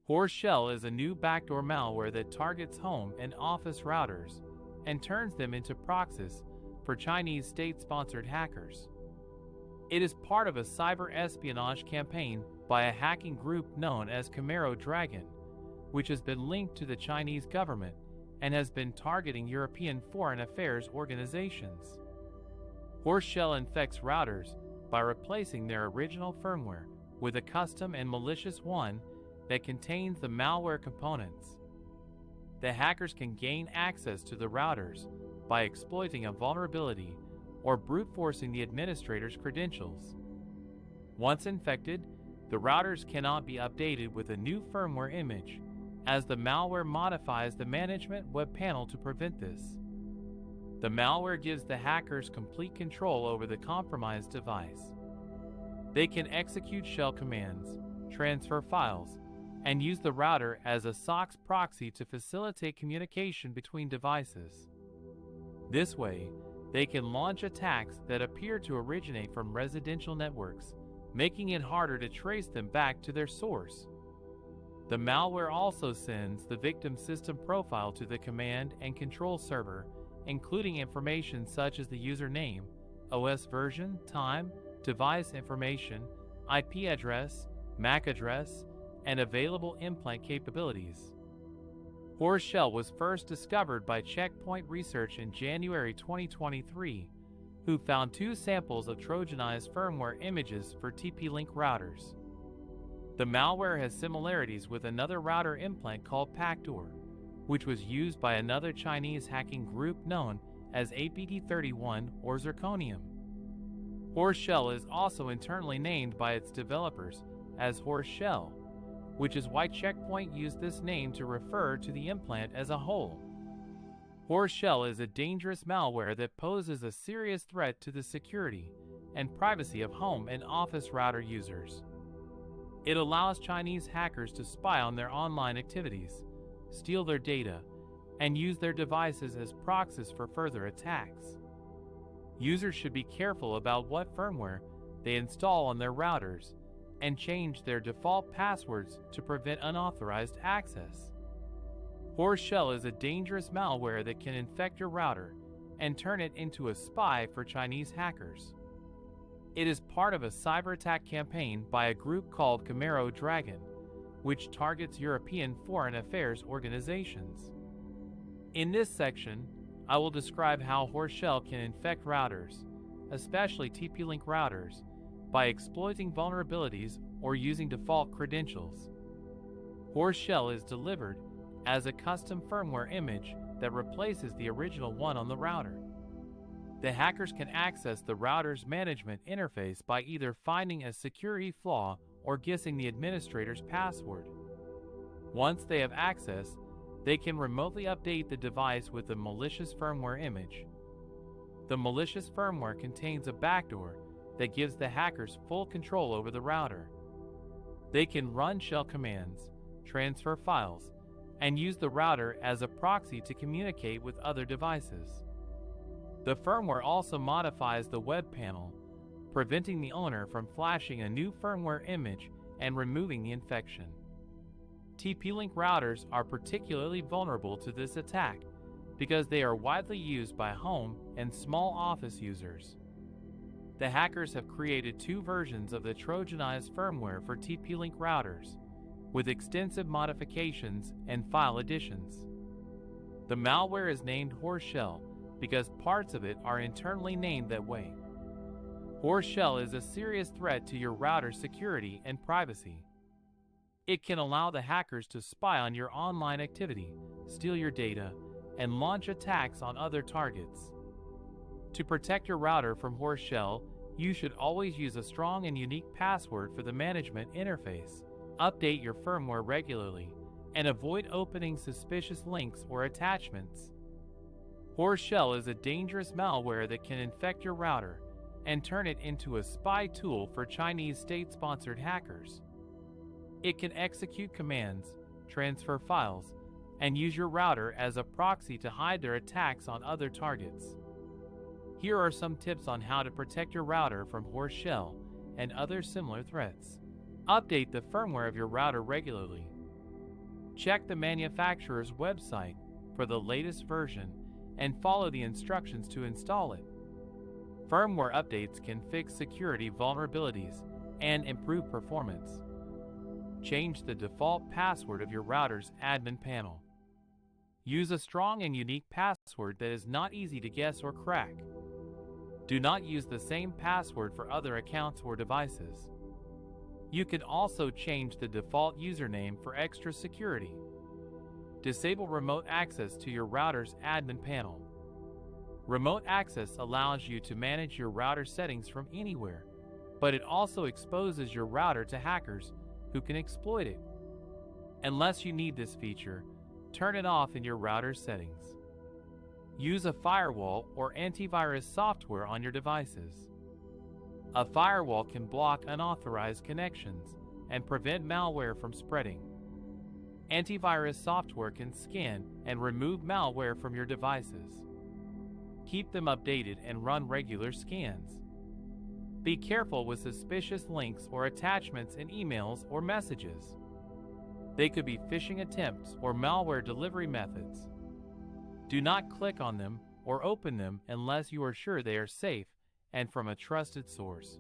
Horse Shell is a new backdoor malware that targets home and office routers and turns them into proxies for Chinese state-sponsored hackers. It is part of a cyber espionage campaign by a hacking group known as Camaro Dragon, which has been linked to the Chinese government and has been targeting European foreign affairs organizations. Horse Shell infects routers by replacing their original firmware with a custom and malicious one that contains the malware components. The hackers can gain access to the routers by exploiting a vulnerability or brute forcing the administrator's credentials. Once infected, the routers cannot be updated with a new firmware image, as the malware modifies the management web panel to prevent this. The malware gives the hackers complete control over the compromised device. They can execute shell commands, transfer files, and use the router as a SOCKS proxy to facilitate communication between devices. This way, they can launch attacks that appear to originate from residential networks, making it harder to trace them back to their source. The malware also sends the victim's system profile to the command and control server, including information such as the username, OS version, time, device information, IP address, MAC address, and available implant capabilities. Horse Shell was first discovered by Checkpoint Research in January 2023, who found 2 samples of Trojanized firmware images for TP-Link routers. The malware has similarities with another router implant called Pactor, which was used by another Chinese hacking group known as APT31 or Zirconium. Horse Shell is also internally named by its developers as Horse Shell, which is why Checkpoint used this name to refer to the implant as a whole. Horse Shell is a dangerous malware that poses a serious threat to the security and privacy of home and office router users. It allows Chinese hackers to spy on their online activities, steal their data, and use their devices as proxies for further attacks. Users should be careful about what firmware they install on their routers and change their default passwords to prevent unauthorized access. Horse Shell is a dangerous malware that can infect your router and turn it into a spy for Chinese hackers. It is part of a cyber attack campaign by a group called Camaro Dragon, which targets European foreign affairs organizations. In this section, I will describe how Horse Shell can infect routers, especially TP-Link routers, by exploiting vulnerabilities or using default credentials. Horse Shell is delivered as a custom firmware image that replaces the original one on the router. The hackers can access the router's management interface by either finding a security flaw or guessing the administrator's password. Once they have access, they can remotely update the device with a malicious firmware image. The malicious firmware contains a backdoor that gives the hackers full control over the router. They can run shell commands, transfer files, and use the router as a proxy to communicate with other devices. The firmware also modifies the web panel, preventing the owner from flashing a new firmware image and removing the infection. TP-Link routers are particularly vulnerable to this attack because they are widely used by home and small office users. The hackers have created 2 versions of the Trojanized firmware for TP-Link routers, with extensive modifications and file additions. The malware is named Horse Shell because parts of it are internally named that way. Horse Shell is a serious threat to your router's security and privacy. It can allow the hackers to spy on your online activity, steal your data, and launch attacks on other targets. To protect your router from Horse Shell, you should always use a strong and unique password for the management interface, update your firmware regularly, and avoid opening suspicious links or attachments. Horse Shell is a dangerous malware that can infect your router and turn it into a spy tool for Chinese state-sponsored hackers. It can execute commands, transfer files, and use your router as a proxy to hide their attacks on other targets. Here are some tips on how to protect your router from Horse Shell and other similar threats. Update the firmware of your router regularly. Check the manufacturer's website for the latest version and follow the instructions to install it. Firmware updates can fix security vulnerabilities and improve performance. Change the default password of your router's admin panel. Use a strong and unique password that is not easy to guess or crack. Do not use the same password for other accounts or devices. You can also change the default username for extra security. Disable remote access to your router's admin panel. Remote access allows you to manage your router settings from anywhere, but it also exposes your router to hackers who can exploit it. Unless you need this feature, turn it off in your router settings. Use a firewall or antivirus software on your devices. A firewall can block unauthorized connections and prevent malware from spreading. Antivirus software can scan and remove malware from your devices. Keep them updated and run regular scans. Be careful with suspicious links or attachments in emails or messages. They could be phishing attempts or malware delivery methods. Do not click on them or open them unless you are sure they are safe and from a trusted source.